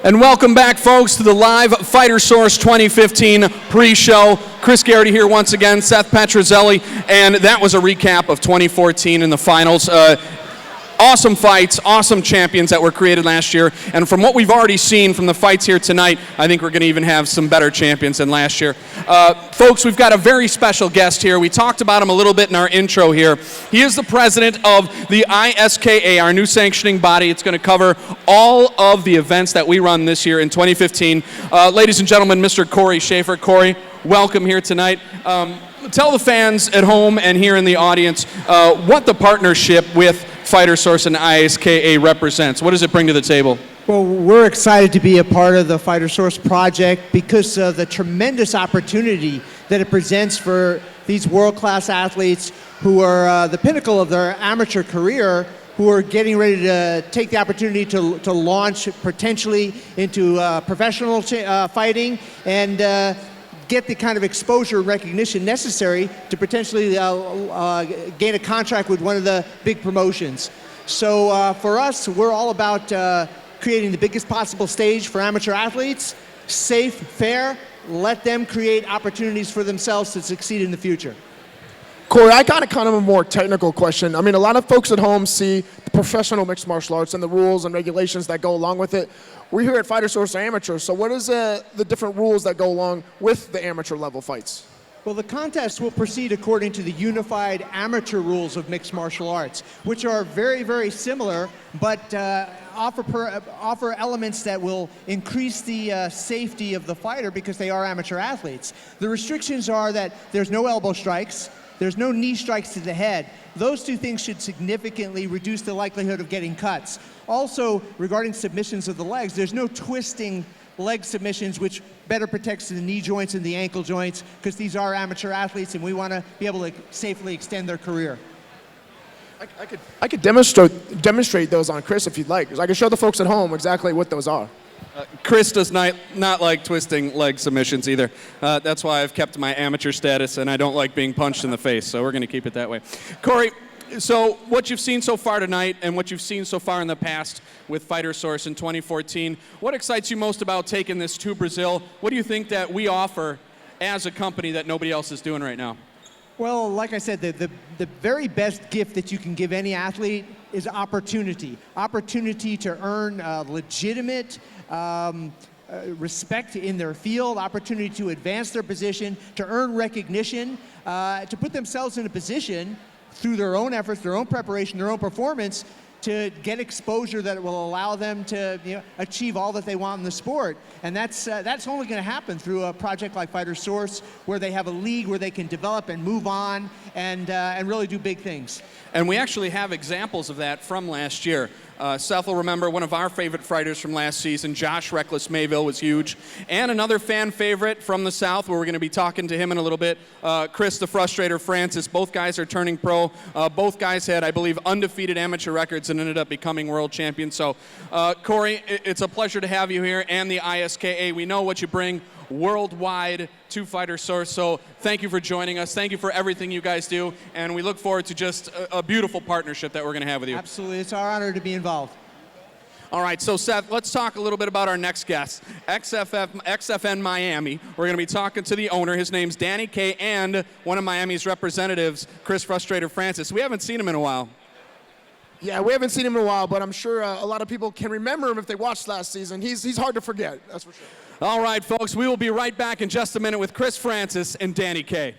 And welcome back, folks, to the live Fighter Source 2015 pre-show. Chris Garrity here once again, Seth Petrozelli, and that was a recap of 2014 in the finals. Awesome fights, awesome champions that were created last year, and from what we've already seen from the fights here tonight, I think we're going to even have some better champions than last year. Folks, we've got a very special guest here. We talked about him a little bit in our intro here. He is the president of the ISKA, our new sanctioning body. It's going to cover all of the events that we run this year in 2015. Ladies and gentlemen, Mr. Corey Schaffer. Corey, welcome here tonight. Tell the fans at home and here in the audience what the partnership with Fighter Source and ISKA represents. What does it bring to the table? Well, we're excited to be a part of the Fighter Source project because of the tremendous opportunity that it presents for these world-class athletes who are the pinnacle of their amateur career, who are getting ready to take the opportunity to launch potentially into professional fighting and get the kind of exposure and recognition necessary to potentially gain a contract with one of the big promotions. So for us, we're all about creating the biggest possible stage for amateur athletes, safe, fair, let them create opportunities for themselves to succeed in the future. Corey, I got kind of a more technical question. I mean, a lot of folks at home see the professional mixed martial arts and the rules and regulations that go along with it. We're here at Fighter Source Amateur, so what is the different rules that go along with the amateur level fights? Well, the contest will proceed according to the unified amateur rules of mixed martial arts, which are very, very similar, but offer elements that will increase the safety of the fighter because they are amateur athletes. The restrictions are that there's no elbow strikes, there's no knee strikes to the head. Those two things should significantly reduce the likelihood of getting cuts. Also, regarding submissions of the legs, there's no twisting leg submissions, which better protects the knee joints and the ankle joints, because these are amateur athletes and we want to be able to safely extend their career. I could demonstrate those on Chris if you'd like, because I can show the folks at home exactly what those are. Chris does not like twisting leg submissions either. That's why I've kept my amateur status, and I don't like being punched in the face, so we're going to keep it that way. Corey, so what you've seen so far tonight and what you've seen so far in the past with Fighter Source in 2014, what excites you most about taking this to Brazil? What do you think that we offer as a company that nobody else is doing right now? Well, like I said, the very best gift that you can give any athlete is opportunity. Opportunity to earn legitimate respect in their field, opportunity to advance their position, to earn recognition, to put themselves in a position through their own efforts, their own preparation, their own performance, to get exposure that will allow them to achieve all that they want in the sport. And that's only going to happen through a project like Fighter Source, where they have a league where they can develop and move on and really do big things. And we actually have examples of that from last year. Seth will remember one of our favorite fighters from last season, Josh Reckless Mayville, was huge. And another fan favorite from the South, where we're going to be talking to him in a little bit, Chris the Frustrator Francis. Both guys are turning pro. Both guys had, I believe, undefeated amateur records and ended up becoming world champions. So, Corey, it's a pleasure to have you here, and the ISKA. We know what you bring worldwide to Fighter Source, so thank you for joining us. Thank you for everything you guys do, and we look forward to just a beautiful partnership that we're going to have with you. Absolutely. It's our honor to be involved. All right, so Seth, let's talk a little bit about our next guest, XFN Miami. We're going to be talking to the owner. His name's Danny K, and one of Miami's representatives, Chris Frustrator Francis. We haven't seen him in a while. Yeah, we haven't seen him in a while, but I'm sure a lot of people can remember him if they watched last season. He's hard to forget, that's for sure. All right, folks, we will be right back in just a minute with Chris Francis and Danny K.